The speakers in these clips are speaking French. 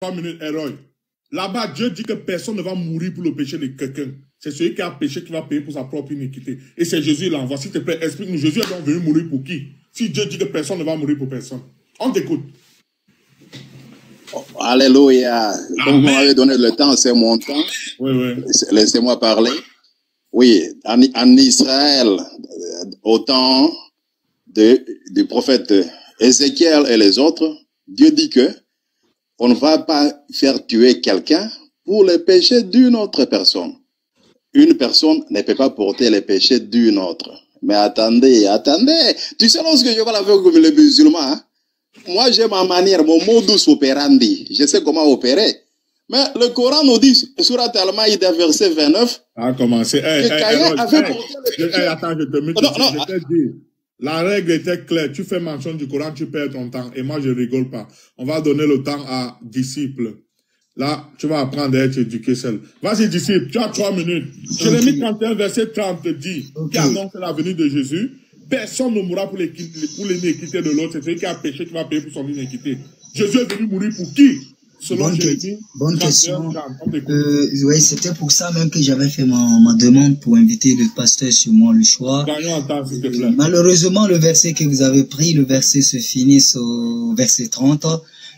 3 minutes, héros. Là-bas, Dieu dit que personne ne va mourir pour le péché de quelqu'un. C'est celui qui a péché qui va payer pour sa propre iniquité. Et c'est Jésus qui l'envoie. S'il te plaît, explique-nous. Jésus est donc venu mourir pour qui? Si Dieu dit que personne ne va mourir pour personne. On t'écoute. Oh, alléluia. Donc, vous m'avez donné le temps, c'est mon temps. Oui, oui. Laissez-moi parler. Oui, en Israël, au temps du prophète Ézéchiel et les autres, Dieu dit que on ne va pas faire tuer quelqu'un pour les péchés d'une autre personne. Une personne ne peut pas porter les péchés d'une autre. Mais attendez. Tu sais, lorsque je parle avec les musulmans, hein, moi j'ai ma manière, mon modus operandi. Je sais comment opérer. Mais le Coran nous dit, Surat Al-Maïda, verset 29, a commencé. Attends, je te mets. Je t'ai dit. La règle était claire. Tu fais mention du Coran, tu perds ton temps. Et moi, je rigole pas. On va donner le temps à disciples. Là, tu vas apprendre à être éduqué seul. Vas-y, disciple, tu as 3 minutes. Jérémie 31, verset 30 dit, qui annonce la venue de Jésus. Personne ne mourra pour l'iniquité de l'autre. C'est celui qui a péché qui va payer pour son iniquité. Jésus est venu mourir pour qui? Selon Jérémie, bonne question. Oui, c'était pour ça même que j'avais fait ma demande pour inviter le pasteur sur moi le choix. Malheureusement, le verset que vous avez pris, le verset se finit au verset 30.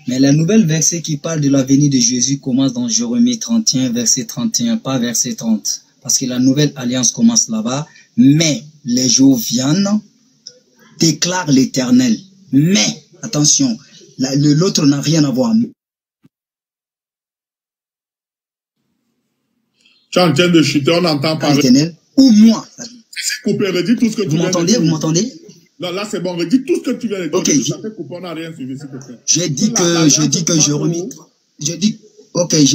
Mais la nouvelle verset qui parle de la venue de Jésus commence dans Jérémie 31, verset 31, pas verset 30. Parce que la nouvelle alliance commence là-bas. Mais les jours viennent, déclare l'Éternel. Mais, attention, l'autre n'a rien à voir. Tu es en train de chuter, on entend parler. Ou moi. C'est coupé, redis tout ce que tu viens de dire. Vous m'entendez? Non, là c'est bon, redis tout ce que tu viens de dire. Ok. On n'a rien suivi, s'il te plaît. J'ai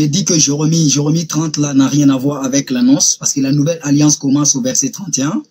dit que Jérémie 30 là n'a rien à voir avec l'annonce, parce que la nouvelle alliance commence au verset 31.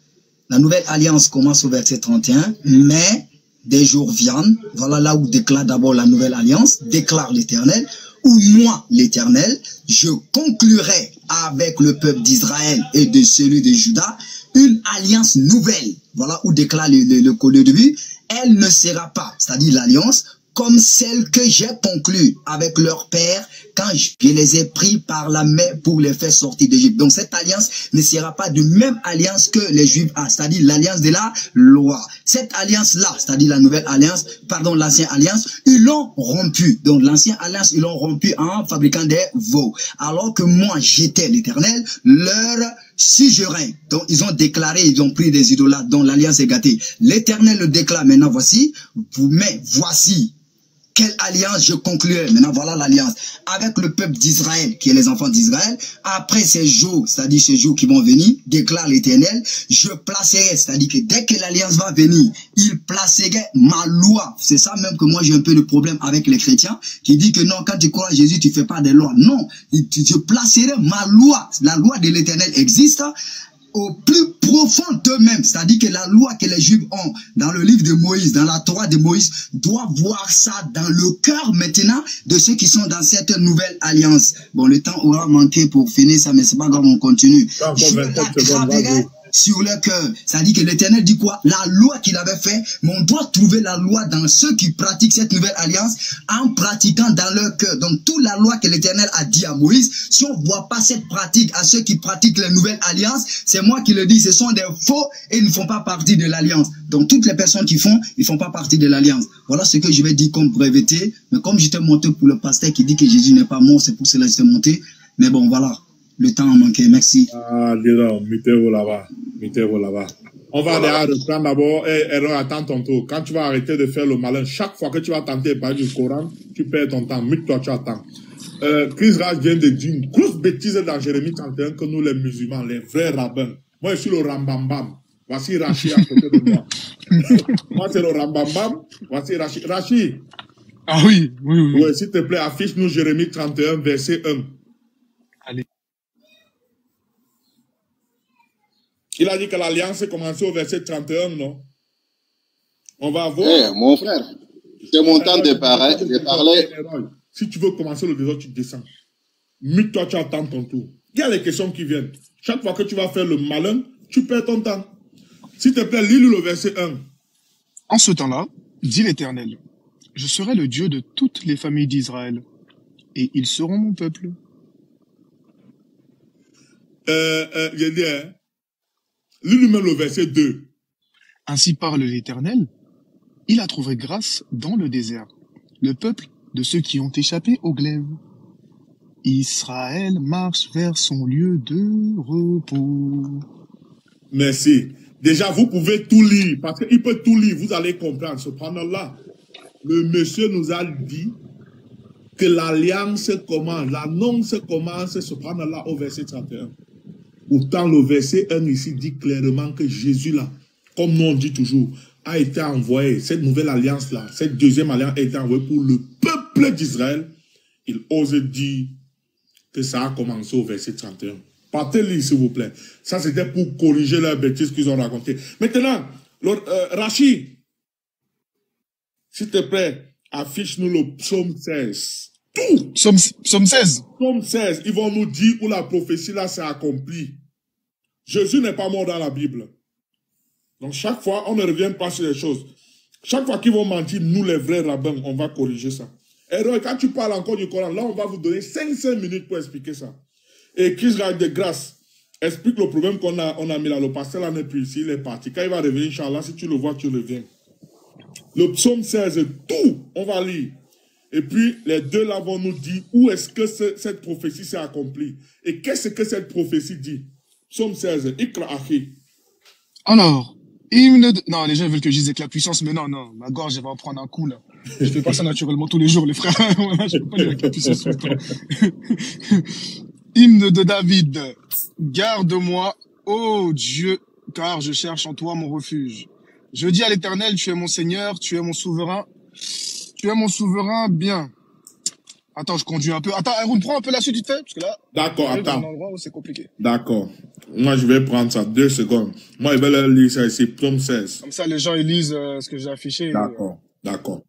La nouvelle alliance commence au verset 31, mais des jours viennent, voilà là où déclare d'abord la nouvelle alliance, déclare l'Éternel, où moi, l'Éternel, je conclurai avec le peuple d'Israël et de celui de Juda une alliance nouvelle. Voilà où déclare le début. Elle ne sera pas, c'est-à-dire l'alliance, comme celle que j'ai conclue avec leur père quand je les ai pris par la main pour les faire sortir d'Égypte. Donc cette alliance ne sera pas de même alliance que les Juifs ont, c'est-à-dire l'alliance de la loi. Cette alliance-là, c'est-à-dire la nouvelle alliance, pardon, l'ancienne alliance, ils l'ont rompue. Donc l'ancienne alliance, ils l'ont rompue en fabriquant des veaux. Alors que moi, j'étais l'Éternel, leur suzerain. Donc ils ont déclaré, ils ont pris des idolâtres, dont l'alliance est gâtée. L'Éternel le déclare maintenant, voici, mais voici. Quelle alliance je conclurai? Maintenant, voilà l'alliance. Avec le peuple d'Israël, qui est les enfants d'Israël, après ces jours, c'est-à-dire ces jours qui vont venir, déclare l'Éternel, je placerai, c'est-à-dire que dès que l'alliance va venir, il placerait ma loi. C'est ça même que moi j'ai un peu de problème avec les chrétiens, qui dit que non, quand tu crois à Jésus, tu fais pas des lois. Non, je placerai ma loi. La loi de l'Éternel existe au plus profond d'eux-mêmes, c'est-à-dire que la loi que les Juifs ont dans le livre de Moïse, dans la Torah de Moïse, doit voir ça dans le cœur maintenant de ceux qui sont dans cette nouvelle alliance. Bon, le temps aura manqué pour finir ça, mais c'est pas grave, on continue. Je la graverai sur le cœur. C'est-à-dire que l'Éternel dit quoi? La loi qu'il avait fait, mais on doit trouver la loi dans ceux qui pratiquent cette nouvelle alliance en pratiquant dans leur cœur. Donc toute la loi que l'Éternel a dit à Moïse, si on ne voit pas cette pratique à ceux qui pratiquent les nouvelles alliances, c'est moi qui le dis, ce sont des faux et ils ne font pas partie de l'alliance. Donc toutes les personnes qui font, ils ne font pas partie de l'alliance. Voilà ce que je vais dire comme breveté. Mais comme j'étais monté pour le pasteur qui dit que Jésus n'est pas mort, c'est pour cela que j'étais monté. Mais bon, voilà. Le temps a manqué, merci. Ah, dis-donc, mettez-vous là-bas. Mettez-vous là-bas. On va aller reprendre d'abord. Attends ton tour. Quand tu vas arrêter de faire le malin, chaque fois que tu vas tenter de parler du Coran, tu perds ton temps. Mute-toi, tu attends. Chris Raj vient de dire une grosse bêtise dans Jérémie 31 que nous, les musulmans, les vrais rabbins. Moi, je suis le Rambambam. Voici Rachid à côté de moi. Moi, c'est le Rambambam. Voici Rachid. Rachid. Ah oui, oui, oui. Ouais, s'il te plaît, affiche-nous Jérémie 31, verset 1. Allez. Il a dit que l'alliance commençait au verset 31, non? On va voir. Eh, mon frère, c'est mon temps de parler. Si tu veux commencer le désordre, tu descends. Mute-toi, tu attends ton tour. Il y a les questions qui viennent. Chaque fois que tu vas faire le malin, tu perds ton temps. S'il te plaît, lis-nous le verset 1. En ce temps-là, dit l'Éternel, je serai le Dieu de toutes les familles d'Israël. et ils seront mon peuple. J'ai dit, hein, lis lui-même le verset 2. Ainsi parle l'Éternel, il a trouvé grâce dans le désert, le peuple de ceux qui ont échappé au glaive. Israël marche vers son lieu de repos. Merci. Déjà, vous pouvez tout lire, parce qu'il peut tout lire, vous allez comprendre. Cependant, là, le monsieur nous a dit que l'alliance commence, l'annonce commence, cependant, là, au verset 31. Pourtant, le verset 1 ici dit clairement que Jésus, là, comme nous on dit toujours, a été envoyé, cette nouvelle alliance-là, cette deuxième alliance a été envoyée pour le peuple d'Israël. Il ose dire que ça a commencé au verset 31. Partez lire, s'il vous plaît. Ça, c'était pour corriger leurs bêtises qu'ils ont racontées. Maintenant, Rachid, s'il te plaît, affiche-nous le psaume 16. Tout. Psaume 16. Psaume 16, ils vont nous dire où la prophétie là s'est accomplie. Jésus n'est pas mort dans la Bible. Donc chaque fois, on ne revient pas sur les choses. Chaque fois qu'ils vont mentir, nous les vrais rabbins, on va corriger ça. Et donc, quand tu parles encore du Coran, là on va vous donner 5 minutes pour expliquer ça. Et Chris de grâce, explique le problème qu'on a mis là. Le pasteur là n'est plus ici, il est parti. Quand il va revenir, Inch'Allah, si tu le vois, tu reviens. Le psaume 16, tout, on va lire. Et puis, les deux là vont nous dire où est-ce que cette prophétie s'est accomplie. Et qu'est-ce que cette prophétie dit? Psaume 16, Ikra Achi. Alors, hymne de... Non, les gens veulent que je dise avec la puissance, mais non, ma gorge, elle va en prendre un coup, là. Je fais pas ça naturellement tous les jours, les frères. Je peux pas dire avec la puissance tout le temps. Hymne de David. Garde-moi, ô Dieu, car je cherche en toi mon refuge. Je dis à l'Éternel, tu es mon Seigneur, tu es mon souverain. Tu es mon souverain, bien. Attends, je conduis un peu. Attends, Aaron, prends un peu la suite vite fait, parce que là... D'accord, attends. Dans un endroit où c'est compliqué. D'accord. Moi, je vais prendre ça 2 secondes. Moi, je vais leur lire ça ici, psaume 16. Comme ça, les gens, ils lisent ce que j'ai affiché. D'accord, d'accord.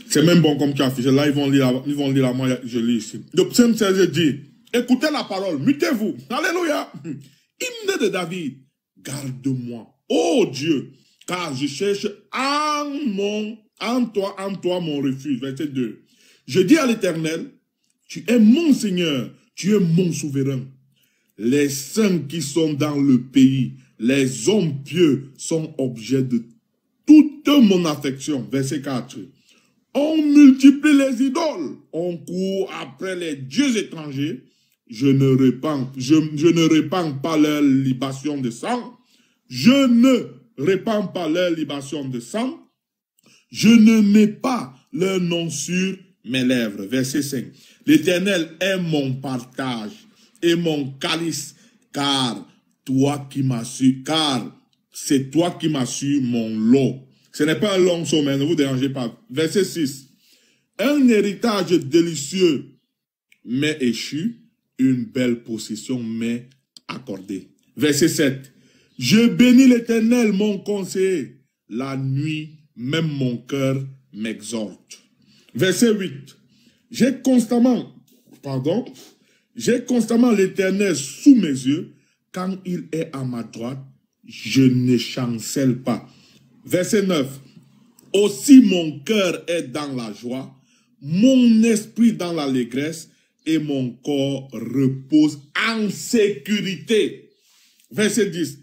C'est même bon comme tu as affiché. Là, ils vont lire là, moi, je lis ici. Le psaume 16 dit, écoutez la parole, mutez-vous. Alléluia. Hymne de David, garde-moi, ô Dieu, car je cherche en toi mon refuge. Verset 2. Je dis à l'Éternel, tu es mon Seigneur, tu es mon souverain. Les saints qui sont dans le pays, les hommes pieux sont objets de toute mon affection. Verset 4. On multiplie les idoles, on court après les dieux étrangers. Je ne répands pas leur libation de sang. Je ne répands pas leur libation de sang. Je ne mets pas leur nom sur mes lèvres. Verset 5. L'Éternel est mon partage et mon calice, car c'est toi qui m'as su mon lot. Ce n'est pas un long sommet, ne vous dérangez pas. Verset 6. Un héritage délicieux m'est échu, une belle possession m'est accordée. Verset 7. Je bénis l'Éternel, mon conseiller. La nuit, même mon cœur m'exhorte. Verset 8. J'ai constamment l'Éternel sous mes yeux. Quand il est à ma droite, je ne chancelle pas. Verset 9. Aussi mon cœur est dans la joie, mon esprit dans l'allégresse, et mon corps repose en sécurité. Verset 10.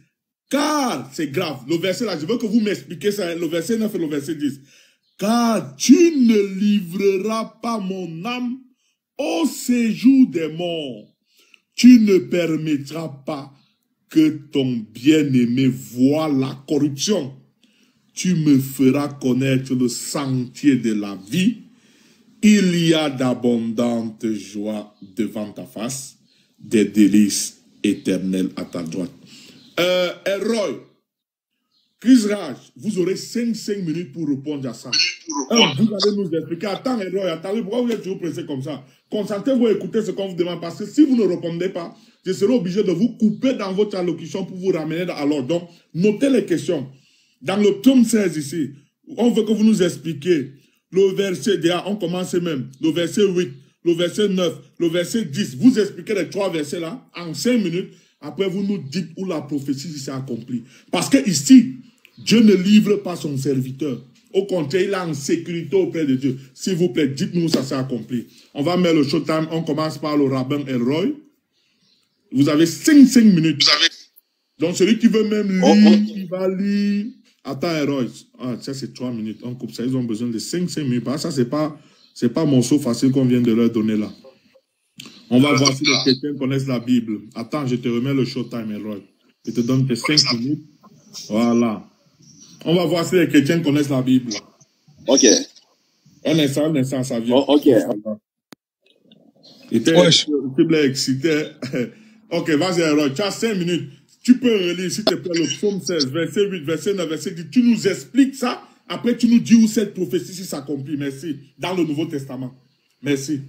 Car, c'est grave, le verset là, je veux que vous m'expliquiez ça, le verset 9 et le verset 10. Car tu ne livreras pas mon âme au séjour des morts. Tu ne permettras pas que ton bien-aimé voie la corruption. Tu me feras connaître le sentier de la vie. Il y a d'abondantes joies devant ta face, des délices éternelles à ta droite. Roy, Chris Raj, vous aurez 5 minutes pour répondre à ça. Vous allez nous expliquer. Attends, Roy, attendez, pourquoi vous êtes toujours pressé comme ça? Concentrez-vous à écouter ce qu'on vous demande, parce que si vous ne répondez pas, je serai obligé de vous couper dans votre allocution pour vous ramener à l'ordre. Donc, notez les questions. Dans le psaume 16 ici, on veut que vous nous expliquiez le verset, déjà, on commence même, le verset 8, le verset 9, le verset 10. Vous expliquez les 3 versets là, en 5 minutes. Après, vous nous dites où la prophétie s'est accomplie. Parce que ici, Dieu ne livre pas son serviteur Au contraire, il est en sécurité auprès de Dieu. S'il vous plaît, dites-nous où ça s'est accompli. On va mettre le showtime. On commence par le rabbin Elroy. Vous avez 5 minutes. Donc, celui qui veut même lire, il va lire. Attends, Elroy. Ah, ça, c'est 3 minutes. On coupe ça. Ils ont besoin de 5 minutes. Ça, c'est pas un morceau facile qu'on vient de leur donner là. On va voir si les chrétiens connaissent la Bible. Attends, je te remets le showtime, Elroy. Je te donne tes 5 minutes. Voilà. On va voir si les chrétiens connaissent la Bible. Ok. Un instant, ça vient. Ok. Il était excité. Ok, vas-y, Elroy. Tu as 5 minutes. Tu peux relire, s'il te plaît, le psaume 16, verset 8, verset 9, verset 10. Tu nous expliques ça. Après, tu nous dis où cette prophétie s'accomplit. Merci. Dans le Nouveau Testament. Merci.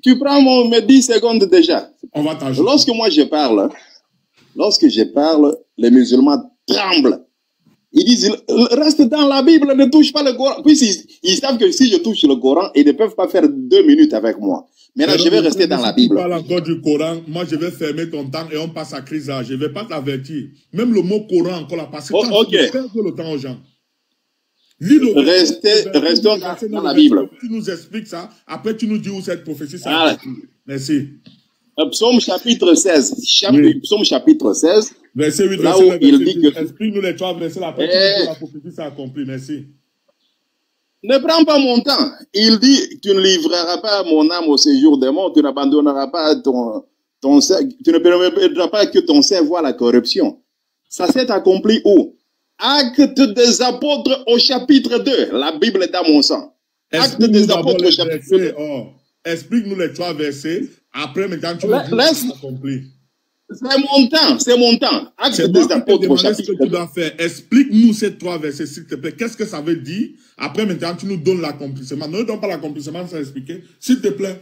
Tu prends mes 10 secondes déjà. On va t'ajouter. Lorsque je parle, les musulmans tremblent. Ils disent, reste dans la Bible, ne touche pas le Coran. Puis ils savent que si je touche le Coran, ils ne peuvent pas faire 2 minutes avec moi. Maintenant, je vais rester dans la Bible. Si tu parles encore du Coran, moi je vais fermer ton temps et on passe à crise là. Je ne vais pas t'avertir. Même le mot Coran encore là, parce que tu perds le temps aux gens. Restons dans la Bible. Tu nous expliques ça. Après, tu nous dis où cette prophétie s'accomplit. Merci. Psaume chapitre 16. Psaume chapitre 16. Verset 8, là où il dit que... Explique-nous les 3 versets là. Après, tu nous dis la prophétie s'accomplit. Merci. Ne prends pas mon temps. Il dit, tu ne livreras pas mon âme au séjour des morts, tu n'abandonneras pas tu ne permettras pas que ton sein voie la corruption. Ça s'est accompli où? Actes des apôtres au chapitre 2. La Bible est dans mon sang. Actes des apôtres au chapitre 2. Explique-nous les 3 versets. Après, maintenant, tu nous dis que c'est accompli. C'est mon temps. Actes des apôtres au chapitre 2. Tu dois faire. Explique-nous ces 3 versets, s'il te plaît. Qu'est-ce que ça veut dire? Après, maintenant, tu nous donnes l'accomplissement. Ne nous donne pas l'accomplissement sans expliquer. S'il te plaît.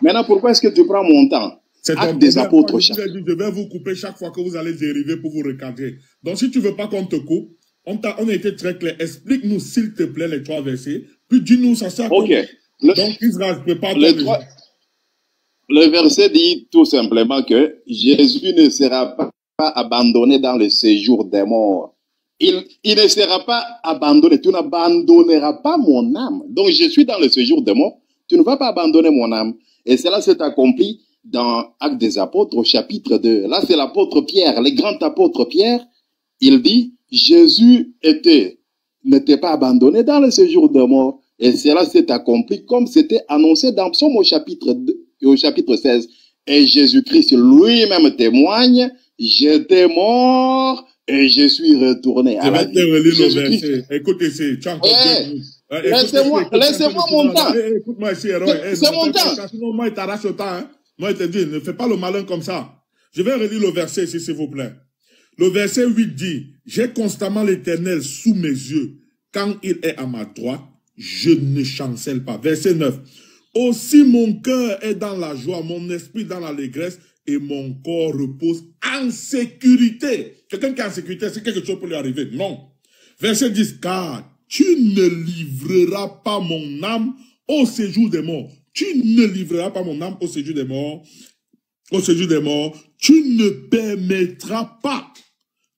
Maintenant, pourquoi est-ce que tu prends mon temps? Actes des apôtres au chapitre 2. Je vais vous couper chaque fois que vous allez dériver pour vous recadrer. Donc, si tu ne veux pas qu'on te coupe, on a été très clair. Explique-nous, s'il te plaît, les 3 versets. Puis dis-nous, ça sert à quoi? Donc, Israël, prépare-toi. Le verset dit tout simplement que Jésus ne sera pas abandonné dans le séjour des morts. Il ne sera pas abandonné. Tu n'abandonneras pas mon âme. Donc, je suis dans le séjour des morts. Tu ne vas pas abandonner mon âme. Et cela s'est accompli dans Actes des apôtres au chapitre 2. Là, c'est l'apôtre Pierre, le grand apôtre Pierre. Il dit, Jésus n'était pas abandonné dans le séjour des morts. Et cela s'est accompli comme c'était annoncé dans Psaume au chapitre 2, au chapitre 16. Et Jésus-Christ lui-même témoigne, j'étais mort et je suis retourné à la vie. Je vais te relire le verset. Écoute ici, tu as encore laissez-moi mon temps. Écoute-moi ici, c'est mon temps. Sinon, moi, il t'arrache le temps. Hein? Moi, il te dit, ne fais pas le malin comme ça. Je vais relire le verset ici, s'il vous plaît. Le verset 8 dit, j'ai constamment l'Éternel sous mes yeux. Quand il est à ma droite, je ne chancelle pas. Verset 9. Aussi mon cœur est dans la joie, mon esprit dans l'allégresse et mon corps repose en sécurité. Quelqu'un qui est en sécurité, c'est quelque chose pour lui arriver. Non. Verset 10. Car tu ne livreras pas mon âme au séjour des morts. Tu ne livreras pas mon âme au séjour des morts. Au séjour des morts. Tu ne permettras pas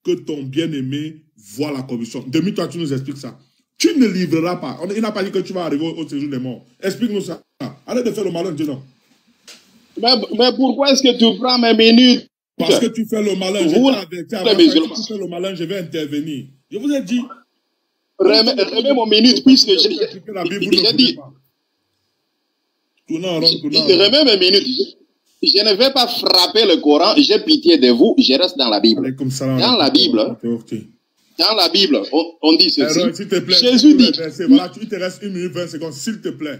que ton bien-aimé voie la corruption. Demi-toi, tu nous expliques ça. Tu ne livreras pas. Il n'a pas dit que tu vas arriver au séjour des morts. Explique-nous ça. Arrête de faire le malin, dis non. Mais pourquoi est-ce que tu prends mes minutes? Parce que tu fais le malin. Je t'ai averti avant ça. Si tu fais le malin, je vais intervenir. Je vous ai dit. Remets mon minute puisque j'ai dit. Remets mes minutes. Je ne vais pas frapper le Coran. J'ai pitié de vous. Je reste dans la Bible. Dans la Bible. Dans la Bible, on dit ceci. S'il te plaît, Jésus dit. Voilà, il te reste 1 minute 20 secondes, s'il te plaît.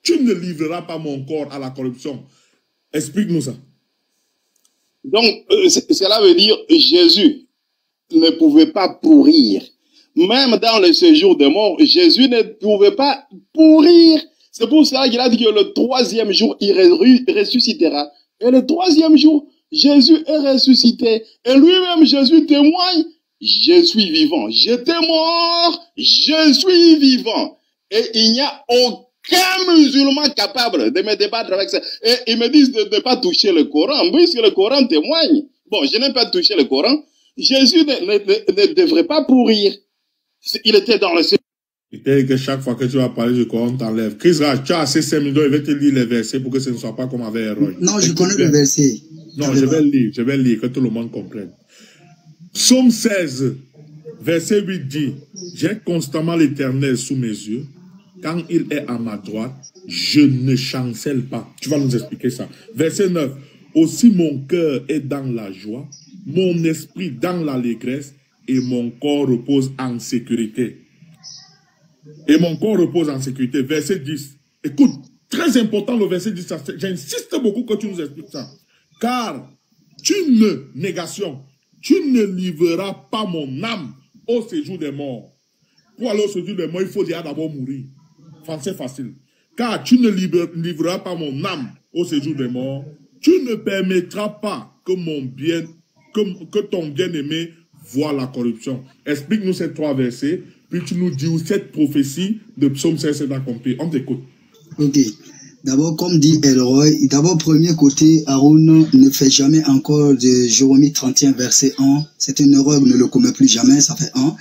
Tu ne livreras pas mon corps à la corruption. Explique-nous ça. Donc, cela veut dire Jésus ne pouvait pas pourrir. Même dans le séjour de mort, Jésus ne pouvait pas pourrir. C'est pour cela qu'il a dit que le 3e jour, il ressuscitera. Et le 3e jour, Jésus est ressuscité. Et lui-même, Jésus témoigne. Je suis vivant. J'étais mort. Je suis vivant. Et il n'y a aucun musulman capable de me débattre avec ça. Et ils me disent de ne pas toucher le Coran, puisque le Coran témoigne. Bon, je n'ai pas touché le Coran, Jésus ne devrait pas pourrir. Il était dans le ciel. Et que chaque fois que tu vas parler du Coran, t'enlèves. Chris Raj, tu as assez 5 minutes, il va te lire les versets pour que ce ne soit pas comme avec Héroï. Non, je connais le verset. Non, je vais lire, que tout le monde comprenne. Psaume 16, verset 8 dit, j'ai constamment l'Éternel sous mes yeux. Quand il est à ma droite, je ne chancelle pas. Tu vas nous expliquer ça. Verset 9, aussi mon cœur est dans la joie, mon esprit dans l'allégresse, et mon corps repose en sécurité. Et mon corps repose en sécurité. Verset 10. Écoute, très important le verset 10. J'insiste beaucoup que tu nous expliques ça. Car tu ne livreras pas mon âme au séjour des morts. Pour aller au séjour des morts, il faut déjà d'abord mourir. Français facile. Car tu ne livreras pas mon âme au séjour des morts. Tu ne permettras pas que que ton bien-aimé voit la corruption. Explique-nous ces 3 versets, puis tu nous dis où cette prophétie de Psaume 16 est accomplie. On t'écoute. Ok. D'abord, comme dit Elroy, d'abord, premier côté, Aaron ne fait jamais encore de Jérémie 31, verset 1. C'est une erreur, ne le commet plus jamais, ça fait 1.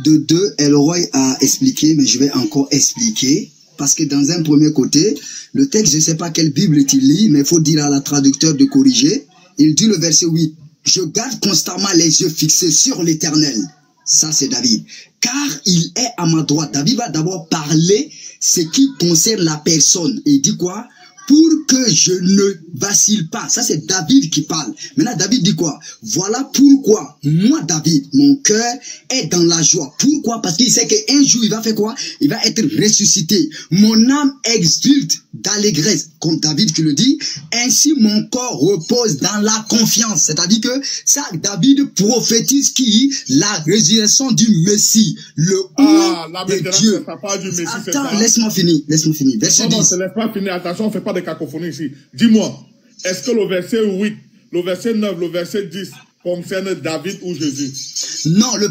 De 2, Elroy a expliqué, mais je vais encore expliquer. Parce que dans un premier côté, le texte, je ne sais pas quelle Bible tu lis, mais il faut dire à la traducteur de corriger. Il dit le verset 8. Je garde constamment les yeux fixés sur l'Éternel. Ça, c'est David. Car il est à ma droite. David va d'abord parler ce qui concerne la personne. Et il dit quoi? Pour que je ne vacille pas. Ça, c'est David qui parle. Maintenant, David dit quoi? Voilà pourquoi, moi, David, mon cœur est dans la joie. Pourquoi? Parce qu'il sait qu'un jour, il va faire quoi? Il va être ressuscité. Mon âme exulte d'allégresse, comme David qui le dit. Ainsi, mon corps repose dans la confiance. C'est-à-dire que ça, David prophétise qui? La résurrection du Messie. Le de Dieu. Attends, laisse-moi finir. Verset 10. Non, ne laisse pas finir. Attention, on ne fait pas de cacophonie ici. Dis-moi, est-ce que le verset 8, le verset 9, le verset 10 concerne David ou Jésus? Non, le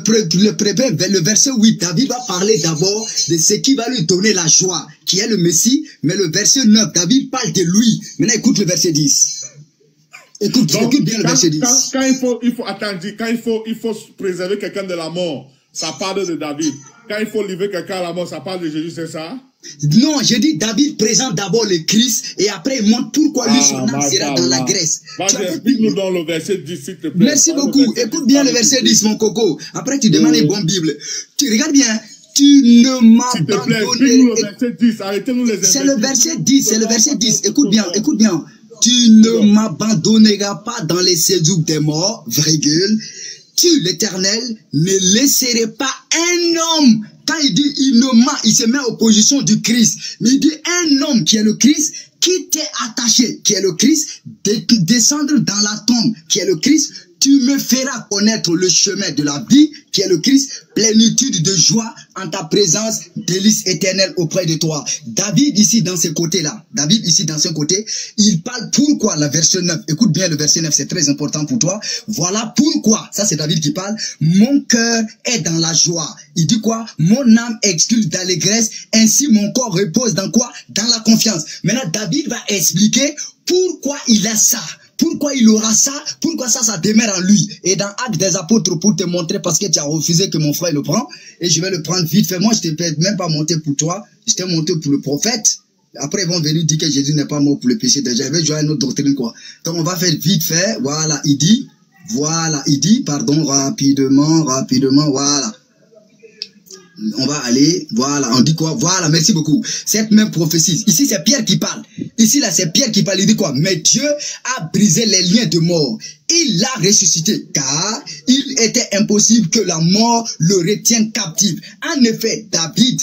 verset 8, David va parler d'abord de ce qui va lui donner la joie, qui est le Messie, mais le verset 9, David parle de lui. Maintenant, écoute le verset 10. Écoute bien le verset 10. Quand il faut préserver quelqu'un de la mort, ça parle de David. Quand il faut livrer quelqu'un à la mort, ça parle de Jésus, c'est ça? Non, je dis David présente d'abord le Christ et après il montre pourquoi lui son âme sera dans la graisse. Explique-nous dans le verset 10, s'il te plaît. Merci beaucoup. Écoute bien le verset 10, mon coco. Après tu demandes une bonne Bible. Tu regardes bien. Tu ne m'abandonneras pas. Arrêtez-nous les C'est le verset 10, c'est le verset 10. Écoute bien. Tu ne m'abandonneras pas dans les séjours des morts, virgule. Tu, l'Éternel, ne laisserai pas un homme. Quand il dit il se met en opposition du Christ. Mais il dit un homme qui est le Christ, qui t'est attaché, qui est le Christ, descendre dans la tombe, qui est le Christ. Tu me feras connaître le chemin de la vie, qui est le Christ, plénitude de joie en ta présence, délice éternelle auprès de toi. David ici dans ce côté-là, il parle pourquoi, la verset 9, écoute bien le verset 9, c'est très important pour toi. Voilà pourquoi, ça c'est David qui parle, mon cœur est dans la joie. Il dit quoi? Mon âme exulte d'allégresse, ainsi mon corps repose dans quoi? Dans la confiance. Maintenant David va expliquer pourquoi il a ça. Pourquoi il aura ça? Pourquoi ça demeure en lui? Et dans Actes des Apôtres, pour te montrer, parce que tu as refusé que mon frère le prenne, et je vais le prendre vite fait. Moi, je ne t'ai même pas monté pour toi, je t'ai monté pour le prophète. Après, ils vont venir dire que Jésus n'est pas mort pour le péché. Déjà, je vais jouer à une autre doctrine, quoi. Donc, on va faire vite fait. Voilà, il dit, rapidement, voilà. On va aller, voilà, on dit quoi? Voilà, merci beaucoup. Cette même prophétie, ici c'est Pierre qui parle. Ici là c'est Pierre qui parle, il dit quoi? Mais Dieu a brisé les liens de mort. Il l'a ressuscité, car il était impossible que la mort le retienne captif. En effet, David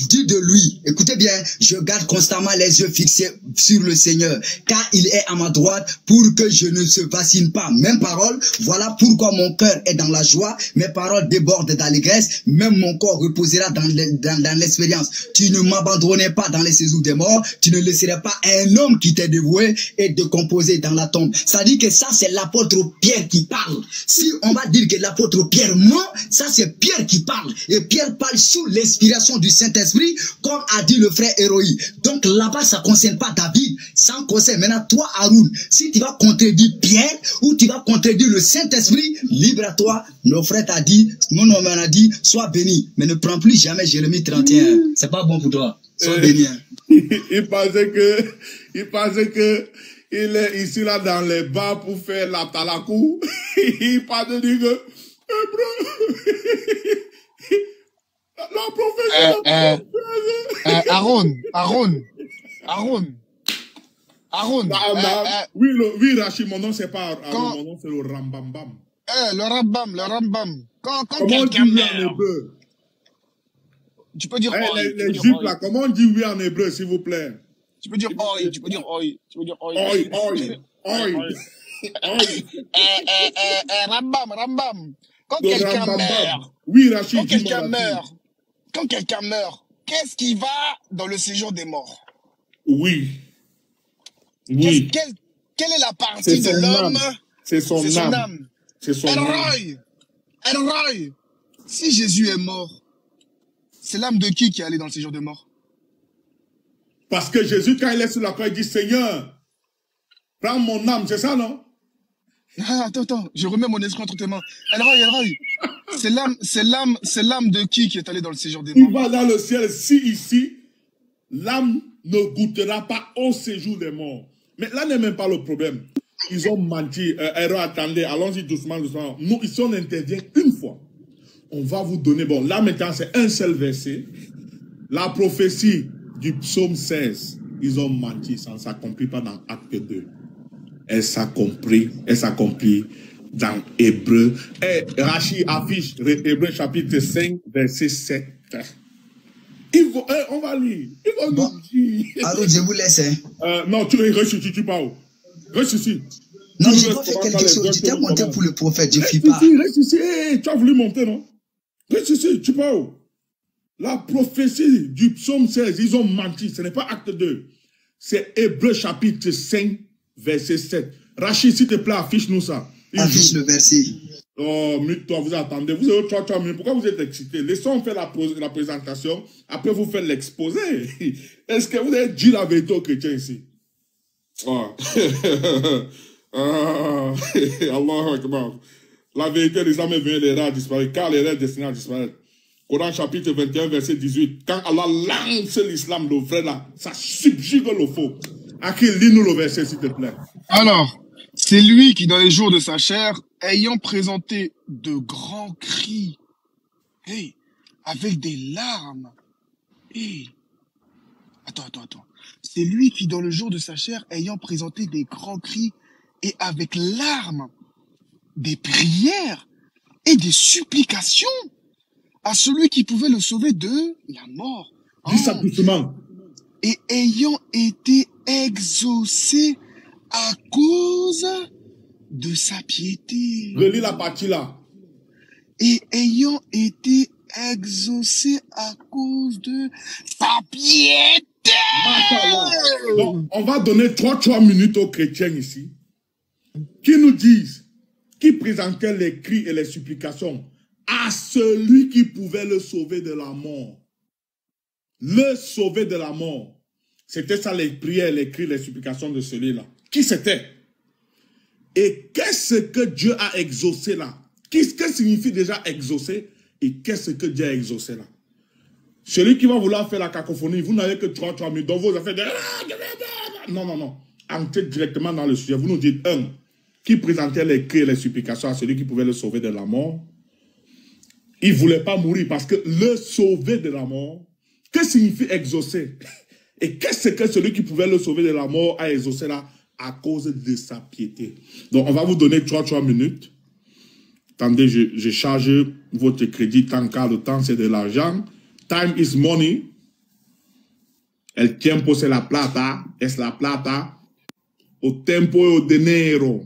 dit de lui, écoutez bien, je garde constamment les yeux fixés sur le Seigneur, car il est à ma droite pour que je ne se vacille pas. Même parole, voilà pourquoi mon cœur est dans la joie, mes paroles débordent d'allégresse, même mon corps reposera dans l'expérience. Tu ne m'abandonneras pas dans les séjours des morts, tu ne laisseras pas un homme qui t'est dévoué et décomposé dans la tombe. Ça dit que ça c'est l'apôtre Pierre qui parle. Si on va dire que l'apôtre Pierre ment, ça c'est Pierre qui parle. Et Pierre parle sous l'inspiration du Saint-Esprit, comme a dit le frère Héroï. Donc là-bas, ça ne concerne pas David, ça concerne maintenant toi, Haroun. Si tu vas contredire Pierre ou tu vas contredire le Saint-Esprit, libre à toi. Nos frères t'a dit, mon homme a dit, sois béni. Mais ne prends plus jamais Jérémie 31. C'est pas bon pour toi. Sois béni. Il pensait que il est ici là dans les bars pour faire la talakou. Il parle de dire que la Aaron. Oui, Rachid, mon nom c'est pas Aaron, mon nom c'est le Rambambam. Le Rambam. Quand comment on dit oui en hébreu? Tu peux dire les juifs là, comment on dit oui en hébreu, s'il vous plaît? Tu peux dire oi, tu peux dire oi. Rambam. Quand quelqu'un meurt, oui, Rachid, quand quelqu'un meurt, qu'est-ce qui va dans le séjour des morts? Oui. Quelle est la partie de l'homme? C'est son âme. C'est son âme. Elroy, si Jésus est mort, c'est l'âme de qui est allée dans le séjour des morts? Parce que Jésus, quand il est sur la croix, il dit, Seigneur, prends mon âme, c'est ça, non? Attends, je remets mon esprit entre tes mains. Elroy, c'est l'âme de qui est allée dans le séjour des morts? Il va dans le ciel, si ici, l'âme ne goûtera pas au séjour des morts. Mais là n'est même pas le problème. Ils ont menti. Attendez, allons-y doucement. Nous, ici, on intervient une fois. On va vous donner, bon, là maintenant, c'est un seul verset. La prophétie du psaume 16, ils ont menti, ça ne s'accomplit pas dans Acte 2. Elle s'accomplit dans Hébreu. Rachid affiche Hébreu chapitre 5, verset 7. On va lire. Ils vont nous dire. Alors, je vous laisse. Non, tu parles. Ressuscite. Non, je dois faire quelque chose. Tu t'es monté pour le prophète, je ne suis pas. Ressuscite. Tu as voulu monter, non? Ressuscite, tu parles. La prophétie du psaume 16, ils ont menti. Ce n'est pas Acte 2. C'est Hébreu chapitre 5, verset 7. Rachid, s'il te plaît, affiche-nous ça. Affiche le verset. Oh, toi, vous attendez. Vous avez 3 minutes. Pourquoi vous êtes excité? Laissons faire la présentation. Après, vous faites l'exposé. Est-ce que vous avez dit la vérité aux chrétiens ici? Oh. Allah Akbar. La vérité des âmes est venue, les rats disparaissent, car les rats destinés à disparaître. Coran chapitre 21, verset 18. Quand Allah lance l'islam, le vrai là, ça subjugue le faux. Akil, lis-nous le verset, s'il te plaît. Alors, c'est lui qui, dans les jours de sa chair, ayant présenté de grands cris, avec des larmes, Attends. C'est lui qui, dans le jour de sa chair, ayant présenté des grands cris, et avec larmes, des prières et des supplications à celui qui pouvait le sauver de la mort. Dis ça doucement. Et ayant été exaucé à cause de sa piété. Relis la partie là. Et ayant été exaucé à cause de sa piété. Donc, on va donner 3 minutes aux chrétiens ici qui nous disent, qui présentaient les cris et les supplications à celui qui pouvait le sauver de la mort. Le sauver de la mort. C'était ça les prières, les cris, les supplications de celui-là. Qui c'était? Et qu'est-ce que Dieu a exaucé là? Qu'est-ce que signifie déjà exaucer? Et qu'est-ce que Dieu a exaucé là? Celui qui va vouloir faire la cacophonie, vous n'avez que 3 minutes. Donc vous avez fait de... Non. Entrez directement dans le sujet. Vous nous dites, qui présentait les cris et les supplications à celui qui pouvait le sauver de la mort. Il ne voulait pas mourir parce que le sauver de la mort, que signifie exaucer? Et qu'est-ce que celui qui pouvait le sauver de la mort a exaucé là? À cause de sa piété. Donc on va vous donner 3 minutes. Attendez, je charge votre crédit tant car le temps c'est de l'argent. Time is money. El tiempo c'est la plata. Es la plata. Au tempo et au dinero.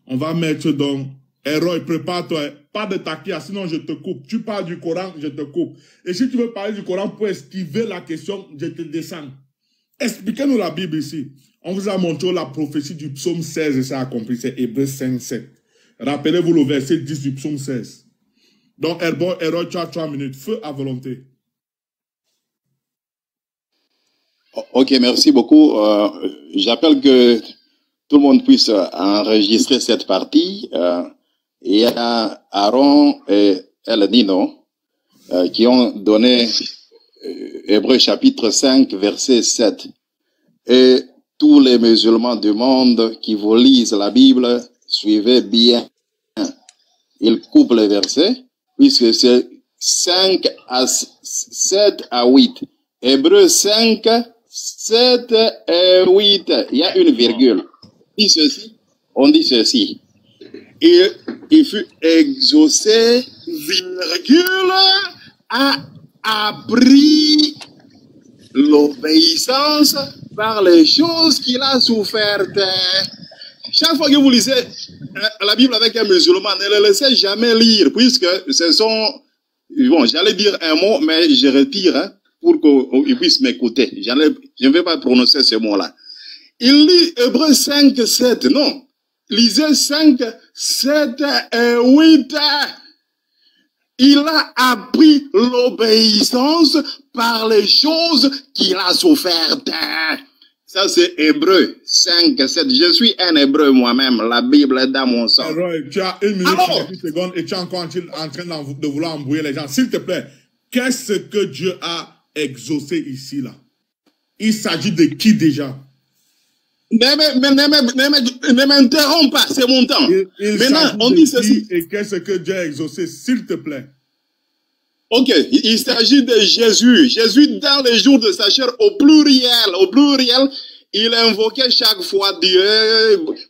On va mettre donc, héros, prépare-toi. Pas de taquia, sinon je te coupe. Tu parles du Coran, je te coupe. Et si tu veux parler du Coran pour esquiver la question, je te descends. Expliquez-nous la Bible ici. On vous a montré la prophétie du psaume 16 et ça a accompli, c'est Hébreux 5, 7. Rappelez-vous le verset 10 du psaume 16. Donc, Héros, tu as 3 minutes. Feu à volonté. Ok, merci beaucoup. J'appelle que tout le monde puisse enregistrer cette partie. Il y a Aaron et El Nino qui ont donné Hébreux chapitre 5, verset 7. Et tous les musulmans du monde qui vous lisent la Bible, suivez bien. Ils coupent les versets, puisque c'est 7 à 8. Hébreux 5, 7 et 8. Il y a une virgule. On dit ceci. Il fut exaucé, virgule, a appris l'obéissance par les choses qu'il a souffertes. Chaque fois que vous lisez la Bible avec un musulman, ne le laissez jamais lire, puisque ce sont... Bon, j'allais dire un mot, mais je retire pour qu'il puisse m'écouter. Je ne vais pas prononcer ce mot-là. Il lit Hébreux 5, 7. Non. Lisez 5, 7 et 8. Il a appris l'obéissance par les choses qu'il a souffertes. Ça, c'est Hébreux 5, 7. Je suis un Hébreu moi-même. La Bible est dans mon sang. Alors, tu as 1 minute 48 secondes et tu es encore en train de vouloir embrouiller les gens. S'il te plaît, qu'est-ce que Dieu a exaucé ici, là? Il s'agit de qui déjà? Ne m'interromps pas, c'est mon temps. Maintenant, on dit ceci. Et qu'est-ce que Dieu a exaucé, s'il te plaît? Ok, il s'agit de Jésus. Jésus, dans les jours de sa chair, au pluriel, il invoquait chaque fois Dieu.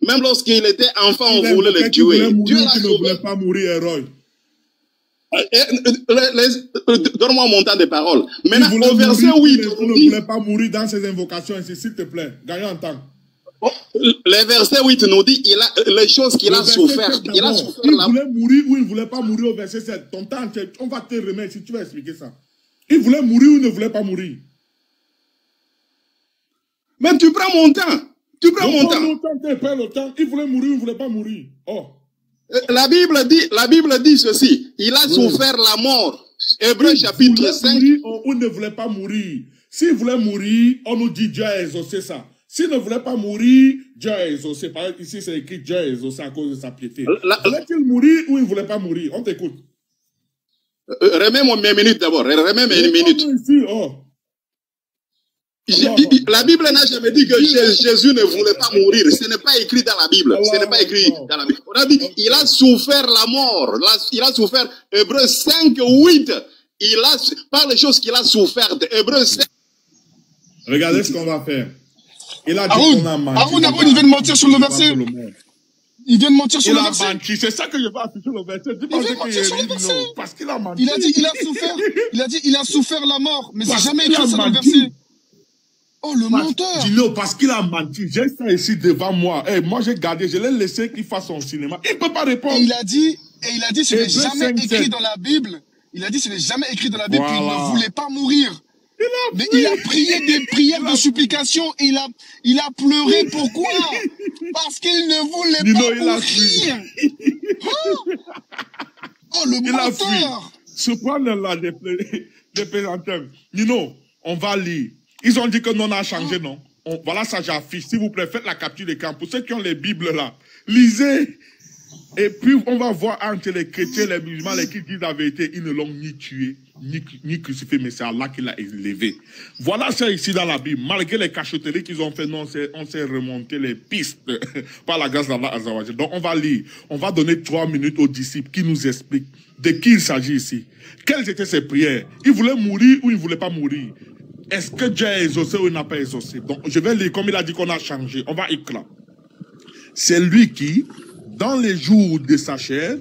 Même lorsqu'il était enfant, on voulait le tuer. Dieu ne voulait pas mourir, héros. Donne-moi mon temps de parole. Maintenant, au verset 8, il ne voulait pas mourir dans ses invocations ici, s'il te plaît. Gagnons en temps. Le verset 8 nous dit les choses qu'il a souffert. Il voulait mourir ou il ne voulait pas mourir au verset 7. Ton temps, on va te remettre si tu vas expliquer ça. Il voulait mourir ou il ne voulait pas mourir? Mais tu prends mon temps. Tu prends mon temps. Tu prends le temps. Il voulait mourir ou il ne voulait pas mourir? Oh. La Bible dit ceci. Il a souffert la mort. Hébreux chapitre 5. Ou ne voulait pas mourir. S'il voulait mourir, on nous dit Dieu a exaucé ça. S'il ne voulait pas mourir, Dieu a exaucé. Par exemple, ici, c'est écrit Dieu a exaucé à cause de sa piété. Voulait-il mourir ou il ne voulait pas mourir? On t'écoute. Remets-moi mes minutes d'abord. Remets mes minutes. Ici, oh. La Bible n'a jamais dit que Jésus ne voulait pas mourir. Ce n'est pas écrit dans la Bible. Ce n'est pas écrit dans la Bible. On a dit, il a souffert la mort. Il a souffert, Hébreux 5, 8. Par les choses qu'il a souffertes. Hébreux 5. Regardez ce qu'on va faire. Il a dit qu'on a menti. Aaron, il vient de mentir sur le verset. Il vient de mentir sur le verset. Il a menti. C'est ça que je vais afficher sur le verset. Il vient de mentir sur le verset. Parce qu'il a menti. Il a dit, il a souffert. Il a dit, il a souffert la mort. Mais c'est jamais écrit ça dans le verset. Oh, le menteur. Dis-le, parce qu'il a menti. J'ai ça ici devant moi. Hey, moi, j'ai gardé. Je l'ai laissé qu'il fasse son cinéma. Il ne peut pas répondre. Et il a dit, ce n'est jamais écrit dans la Bible. Il a dit, ce n'est jamais écrit dans la Bible qu'il ne voulait pas mourir. Mais il a prié des prières de supplication. Il a pleuré. Pourquoi? Parce qu'il ne voulait pas mourir. Oh, le menteur. Subhanallah, des présenteurs. Nino, on va lire. Ils ont dit que non, on a changé, non? Voilà, ça j'affiche. S'il vous plaît, faites la capture d'écran. Pour ceux qui ont les Bibles là, lisez. Et puis, on va voir entre les chrétiens, les musulmans, les qui disent la vérité, ils ne l'ont ni tué, ni crucifié, mais c'est Allah qui l'a élevé. Voilà ça ici dans la Bible. Malgré les cachotteries qu'ils ont fait, non, on s'est remonté les pistes par la grâce d'Allah Azzawajal. Donc, on va lire. On va donner 3 minutes aux disciples qui nous expliquent de qui il s'agit ici. Quelles étaient ses prières? Il voulait mourir ou il ne voulait pas mourir? Est-ce que Dieu a exaucé ou il n'a pas exaucé? Donc, je vais lire comme il a dit qu'on a changé. On va éclairer. C'est lui qui, dans les jours de sa chair,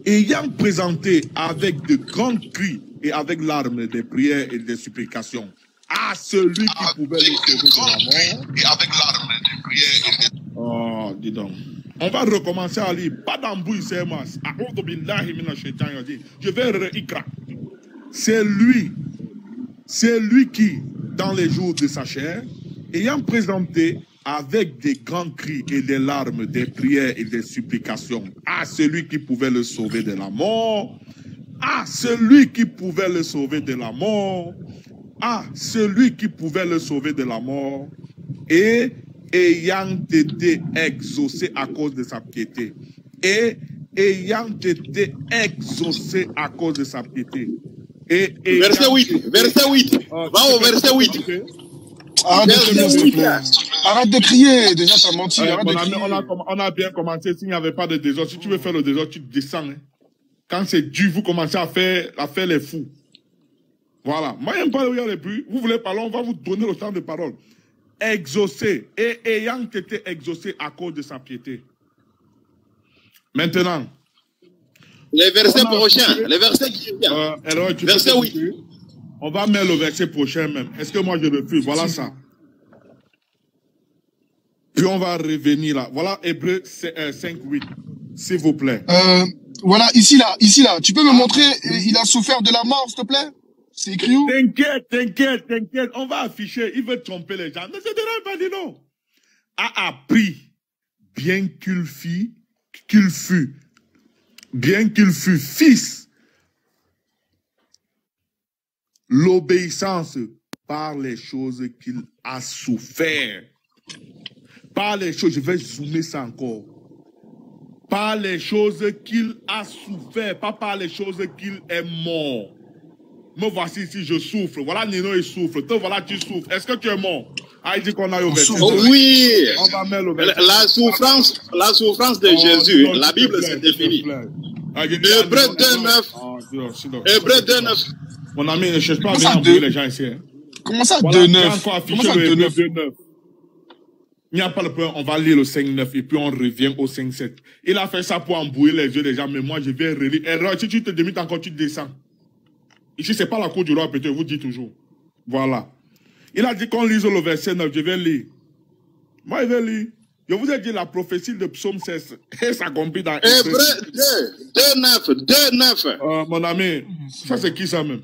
ayant présenté avec de grands cris et avec larmes des prières et des supplications à celui qui pouvait le sauver de la mort. Et avec larmes des prières et des... Oh, dis donc. On va recommencer à lire. Pas d'embrouille, c'est moi. Je vais réécrire. C'est lui qui, dans les jours de sa chair, ayant présenté avec des grands cris et des larmes, des prières et des supplications à celui qui pouvait le sauver de la mort, à celui qui pouvait le sauver de la mort, à celui qui pouvait le sauver de la mort, et ayant été exaucé à cause de sa piété, et ayant été exaucé à cause de sa piété. Et verset 8, verset 8. Va au verset 8. Arrête de crier, s'il te plaît. Arrête de crier. Déjà, t'as menti. Arrête de crier. On a bien commencé. S'il n'y avait pas de désordre, si tu veux faire le désordre, tu descends. Hein. Quand c'est dur, vous commencez à faire les fous. Voilà. Moi, j'aime pas où il y a les bruits. Vous voulez parler, on va vous donner le temps de parole. Exaucé et ayant été exaucé à cause de sa piété. Maintenant. Les versets prochains, les versets qui viennent. Verset 8. On va mettre le verset prochain même. Est-ce que moi je refuse? Voilà ça. Puis on va revenir là. Voilà Hébreux 5:8. S'il vous plaît. Voilà, ici là. Tu peux me montrer, il a souffert de la mort, s'il te plaît? C'est écrit où? T'inquiète. On va afficher. Il veut tromper les gens. Ne se dérange pas, dis non. A appris, bien qu'il fût fils, l'obéissance par les choses qu'il a souffert. Par les choses, je vais zoomer ça encore. Par les choses qu'il a souffert, pas par les choses qu'il est mort. Me voici ici, je souffre. Voilà Nino, il souffre. Toi, voilà, tu souffres. Est-ce que tu es mort? Ah, il dit qu'on a eu au verset. Oui. On va mettre le verset. La souffrance de Jésus, la Bible se définit. Hébreux 2:9. Hébreux 2:9. Mon ami, ne cherche pas à venir embrouiller les gens ici. Hein. Comment ça, 2:9? Comment ça, 2:9? Il n'y a pas le problème, on va lire le 5:9 et puis on revient au 5:7. Il a fait ça pour embrouiller les yeux des gens, mais moi, je vais relire. Erreur, si tu te demites encore, tu descends. Ici, c'est pas la cour du roi, peut-être, vous dites toujours. Voilà. Il a dit qu'on lise le verset 9, je vais lire. Moi, je vais lire. Je vous ai dit la prophétie de Psaume 16. Et ça compris dans Hébreux 2:9. Mon ami, ça c'est qui ça même?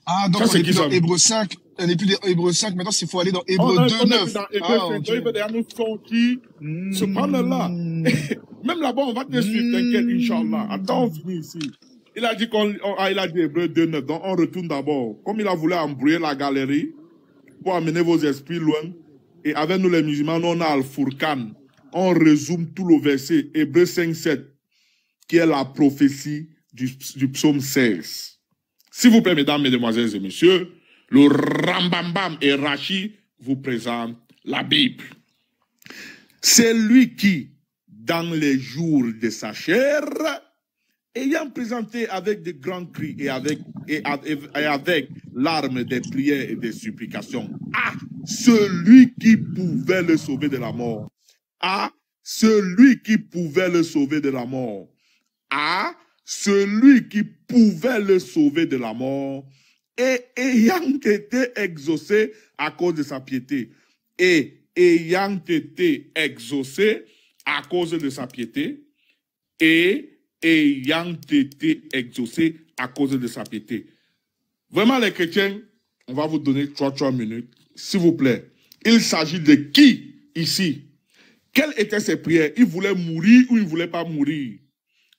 Ah, donc ça, on n'est plus dans Hébreux 5. On n'est plus dans Hébreux 5, maintenant il faut aller dans Hébreux 2:9. Il va d'ailleurs nous sortir ce panel-là. Même là-bas, on va te suivre, t'inquiète, Inch'Allah. Attends, on finit ici. Il a dit il a dit Hébreux 2:9. Donc on retourne d'abord. Comme il a voulu embrouiller la galerie pour amener vos esprits loin. Et avec nous les musulmans, on a Al-Furqan. On résume tout le verset Hébreux 5:7, qui est la prophétie du psaume 16. S'il vous plaît, mesdames, mesdemoiselles et messieurs, le Rambambam et Rachi vous présente la Bible. C'est lui qui, dans les jours de sa chair, ayant présenté avec de grands cris et avec l'arme des prières et des supplications à celui qui pouvait le sauver de la mort, à celui qui pouvait le sauver de la mort, à celui qui pouvait le sauver de la mort, et ayant été exaucé à cause de sa piété, et ayant été exaucé à cause de sa piété, et ayant été exaucé à cause de sa piété. Vraiment, les chrétiens, on va vous donner 3 minutes. S'il vous plaît, il s'agit de qui ici? Quelles étaient ses prières? Il voulait mourir ou il ne voulait pas mourir?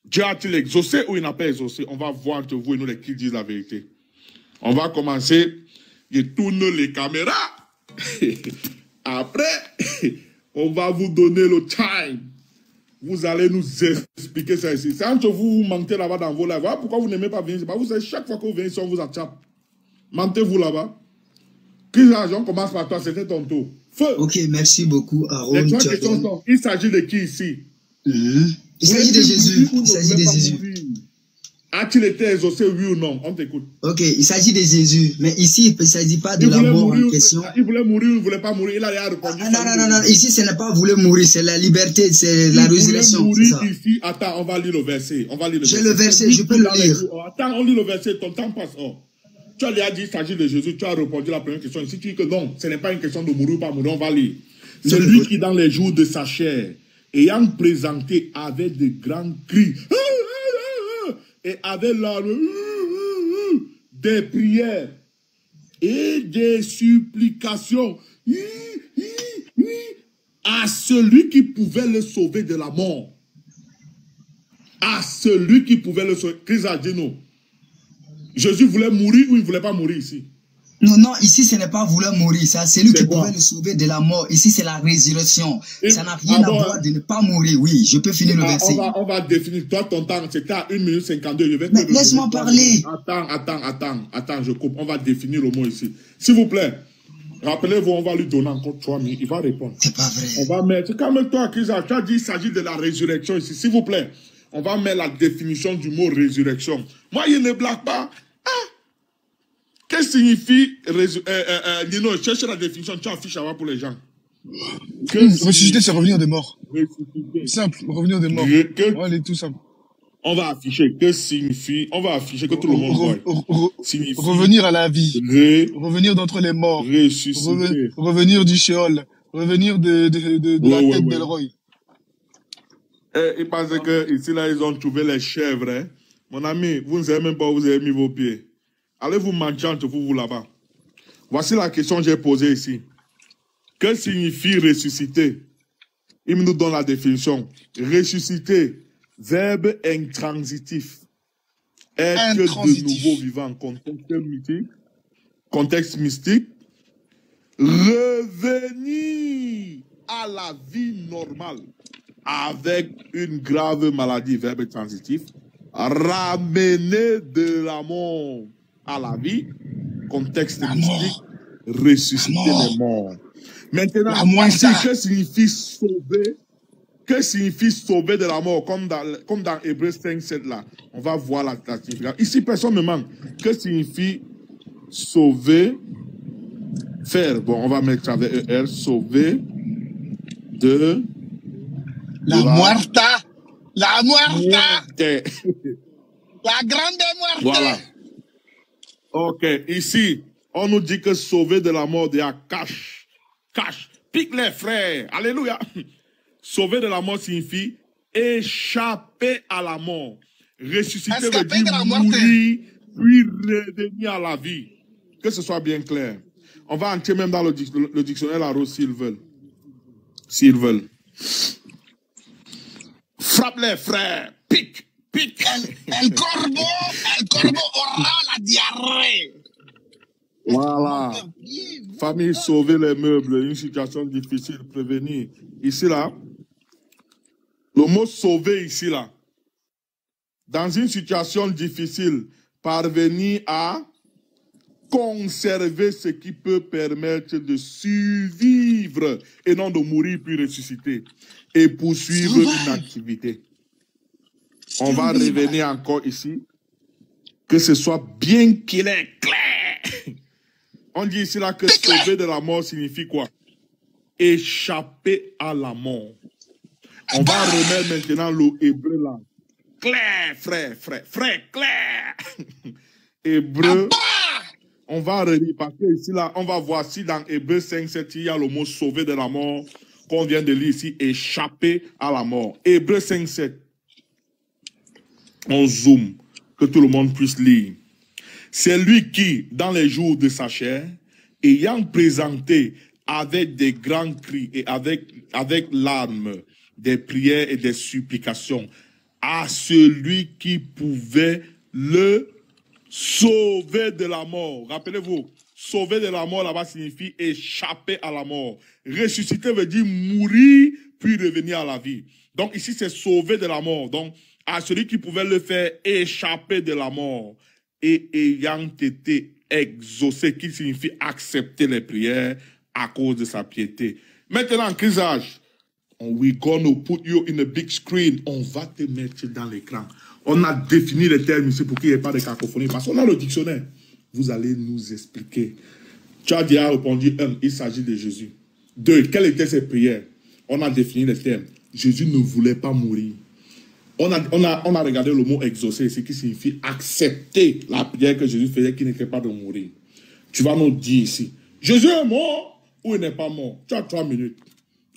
Dieu a-t-il exaucé ou il n'a pas exaucé? On va voir entre vous et nous les qui disent la vérité. On va commencer. Je tourne les caméras. Après, on va vous donner le time. Vous allez nous expliquer ça ici. C'est entre vous, vous mentez là-bas dans vos lives. Voilà pourquoi vous n'aimez pas venir. Vous savez, chaque fois que vous venez ici, on vous attrape. Mentez-vous là-bas. Qui l'argent commence par toi, c'était ton tour. Feu. Ok, merci beaucoup, Aaron. Il s'agit de qui ici? Il s'agit de Jésus. Il s'agit de Jésus. A-t-il été exaucé, oui ou non? On t'écoute. Ok, il s'agit de Jésus. Mais ici, il ne s'agit pas de la mort en question. Il voulait mourir ou il ne voulait pas mourir. Il a répondu. Non. Ici, ce n'est pas voulu mourir, c'est la liberté, c'est la résurrection. Ici. Attends, on va lire le verset. J'ai le verset, je peux le lire. Attends, on lit le verset, ton temps passe. Oh. Tu as dit, il s'agit de Jésus, tu as répondu à la première question. Ici, tu dis que non, ce n'est pas une question de mourir ou pas mourir, on va lire. C'est lui qui, dans les jours de sa chair, ayant présenté avec de grands cris, et avec des prières et des supplications à celui qui pouvait le sauver de la mort. À celui qui pouvait le sauver. Christ a dit non. Jésus voulait mourir ou il ne voulait pas mourir ici? Non, non, ici, ce n'est pas vouloir mourir. Ça, c'est lui qui pouvait le sauver de la mort. Ici, c'est la résurrection. Ça n'a rien à voir de ne pas mourir. Oui, je peux finir le verset. On va définir. Toi, ton temps, c'était à 1 minute 52. Mais laisse-moi parler. Attends, je coupe. On va définir le mot ici. S'il vous plaît, rappelez-vous, on va lui donner encore 3 minutes. Il va répondre. C'est pas vrai. On va mettre, calme-toi, Christ. Tu as dit qu'il s'agit de la résurrection ici. S'il vous plaît, on va mettre la définition du mot résurrection. Moi, il ne blague pas. Qu'est-ce que signifie Nino, cherche la définition, tu affiches avant pour les gens. Ressusciter, c'est revenir des morts. Simple, revenir des morts. Allez, tout simple. On va afficher que signifie, on va afficher que tout le monde voit. Revenir à la vie. Revenir d'entre les morts. Ressusciter. Revenir du Sheol. Revenir de la tête d'Elroy. Ils pensaient que ici là, ils ont trouvé les chèvres. Hein. Mon ami, vous ne savez même pas où vous avez mis vos pieds. Allez vous mentir entre vous là-bas. Voici la question que j'ai posée ici. Que signifie ressusciter? Il nous donne la définition. Ressusciter, verbe intransitif. Être de nouveau vivant. Contexte mystique. Revenir à la vie normale avec une grave maladie, verbe transitif. Ramener de la mort à la vie, contexte mystique, ressusciter les morts. Maintenant, que signifie sauver? Que signifie sauver de la mort, comme dans Hébreux 5, 7 là? On va voir la signification. Ici, personne ne manque. Que signifie sauver? Faire. Bon, on va mettre avec ER, sauver de... La muerta! La muerta! La grande muerte! Voilà. Ok, ici, on nous dit que sauver de la mort, il y a cache, pique les frères, alléluia. Sauver de la mort signifie échapper à la mort. Ressusciter veut dire mourir, puis revenir à la vie. Que ce soit bien clair. On va entrer même dans le dictionnaire Laro s'ils veulent. S'ils veulent. Frappe les frères, pique. El corbeau aura la diarrhée. Voilà. Famille, sauver les meubles, une situation difficile, prévenir. Ici, là, le mot sauver, ici, là, dans une situation difficile, parvenir à conserver ce qui peut permettre de survivre et non de mourir puis ressusciter et poursuivre une activité. On va revenir encore ici, que ce soit bien qu'il est clair. On dit ici là que sauver de la mort signifie quoi? Échapper à la mort. On va remettre maintenant le hébreu là. Clair, frère, clair. Hébreu. On va relire parce que ici là, on va voir si dans Hébreu 5, 7, il y a le mot sauver de la mort qu'on vient de lire ici, échapper à la mort. Hébreu 5, 7. On zoome, que tout le monde puisse lire. C'est lui qui, dans les jours de sa chair, ayant présenté avec des grands cris et avec larmes, des prières et des supplications, à celui qui pouvait le sauver de la mort. Rappelez-vous, sauver de la mort là-bas signifie échapper à la mort. Ressusciter veut dire mourir puis revenir à la vie. Donc ici c'est sauver de la mort. Donc à celui qui pouvait le faire échapper de la mort et ayant été exaucé, qui signifie accepter les prières à cause de sa piété. Maintenant, Chrisage, we gonna put you in a big screen. On va te mettre dans l'écran. On a défini les termes ici pour qu'il n'y ait pas de cacophonie. Parce qu'on a le dictionnaire. Vous allez nous expliquer. Tu as déjà répondu, 1, il s'agit de Jésus. 2, quelles étaient ses prières? On a défini les termes. Jésus ne voulait pas mourir. On a regardé le mot exaucer, ce qui signifie accepter la prière que Jésus faisait, qui n'était pas de mourir. Tu vas nous dire ici, Jésus est mort ou il n'est pas mort? Tu as 3 minutes.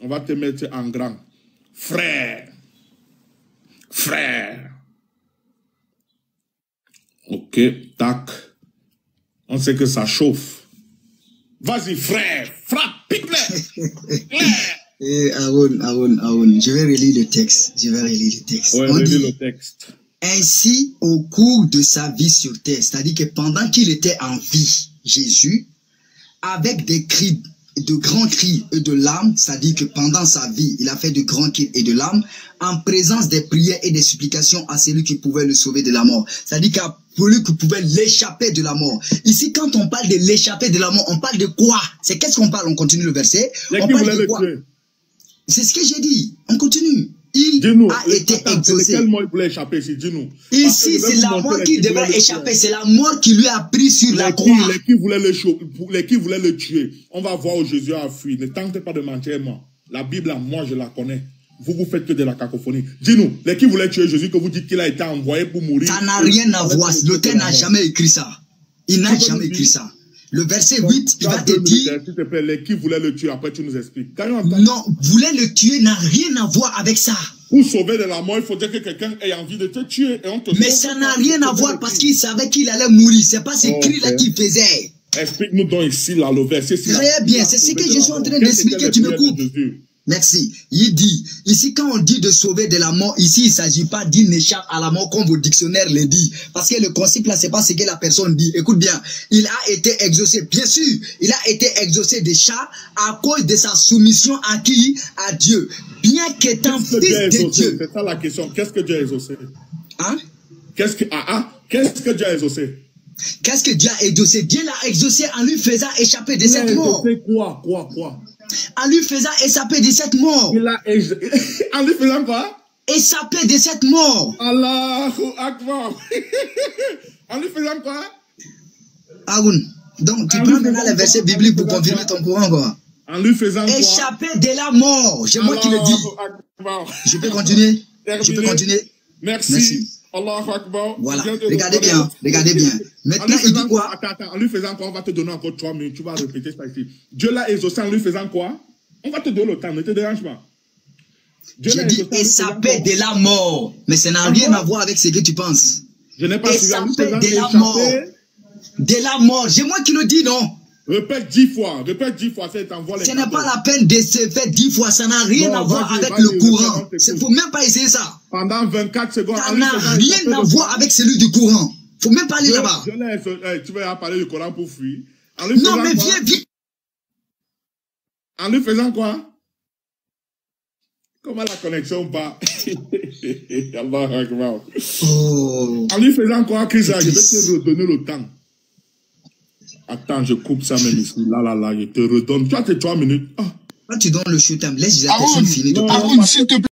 On va te mettre en grand. Frère. Ok, tac. On sait que ça chauffe. Vas-y, frère, frappe, pique-le. Et Aaron, je vais relire le texte. Ouais, On dit, le texte. ainsi, au cours de sa vie sur terre, c'est-à-dire que pendant qu'il était en vie, Jésus, avec des cris, de grands cris et de larmes, c'est-à-dire que pendant sa vie, il a fait de grands cris et de larmes, en présence des prières et des supplications à celui qui pouvait le sauver de la mort. C'est-à-dire qu'à celui qui pouvait l'échapper de la mort. Ici, quand on parle de l'échapper de la mort, on parle de quoi? C'est qu'est-ce qu'on parle? On continue le verset. On parle de quoi? C'est ce que j'ai dit. On continue. Il a été exaucé. Quel mort il voulait échapper ici? Dis-nous. Ici, c'est la mort qui devrait échapper. C'est la mort qui lui a pris sur la croix. Les qui voulaient le tuer. On va voir où Jésus a fui. Ne tentez pas de mentir, moi. La Bible, moi, je la connais. Vous faites que de la cacophonie. Dis-nous, les qui voulaient tuer Jésus, que vous dites qu'il a été envoyé pour mourir. Ça n'a rien à voir. L'auteur n'a jamais écrit ça. Il n'a jamais écrit ça. Le verset 8, il va te dire... S'il te plaît, les qui voulaient le tuer, après tu nous expliques. Non, voulait le tuer n'a rien à voir avec ça. Pour sauver de la mort, il faut dire que quelqu'un ait envie de te tuer. Et on te mais ça n'a rien à voir parce qu'il savait qu'il allait mourir. C'est pas ces cris-là qu'il faisait. Explique-nous donc ici, là, le verset. Très bien, c'est ce que je suis en train d'expliquer. Tu me coupes. Merci. Il dit, ici quand on dit de sauver de la mort, ici il ne s'agit pas d'une échappe à la mort comme vos dictionnaires le disent. Parce que le concept là, c'est pas ce que la personne dit. Écoute bien, il a été exaucé. Bien sûr, il a été exaucé des chats à cause de sa soumission à qui? À Dieu. Bien qu'étant fils de Dieu. C'est ça la question. Qu'est-ce que Dieu a exaucé? Hein? Qu'est-ce que Dieu a exaucé? Qu'est-ce que Dieu a exaucé? Dieu l'a exaucé en lui faisant échapper de cette mort. Quoi? En lui faisant échapper de cette mort. En lui faisant quoi? Échapper de cette mort. Allahu Akbar. En lui faisant quoi? Aoun, donc tu prends maintenant les versets bibliques pour confirmer ton courant, quoi. En lui faisant quoi? Échapper de la mort. C'est moi qui le dis. Je peux continuer? Je peux continuer? Merci. Allahu Akbar. Voilà. Regardez bien. Maintenant, il dit quoi? Attends, en lui faisant quoi? On va te donner encore 3 minutes. Tu vas répéter ça ici. Dieu l'a exaucé en lui faisant quoi? On va te donner le temps, ne te dérange pas. J'ai dit échapper de la mort. Mais ça n'a rien à voir avec ce que tu penses. Je n'ai pas échapper de la mort. De la mort. C'est moi qui le dis, non? Répète 10 fois. Ce n'est pas la peine de se faire 10 fois. Ça n'a rien à voir avec le courant. Il ne faut même pas essayer ça. Pendant 24 secondes. Ça n'a rien à voir avec celui du courant. Il ne faut même pas aller là-bas. Tu vas parler du courant pour fuir. Non, mais viens. En lui faisant quoi? Comment la connexion part? En lui faisant quoi, Chris? Je vais te redonner le temps. Attends, je coupe ça même ici. Là, je te redonne. Tu as tes 3 minutes. Quand tu donnes le show time, laisse la personne finir de parler. Aaron, s'il te plaît.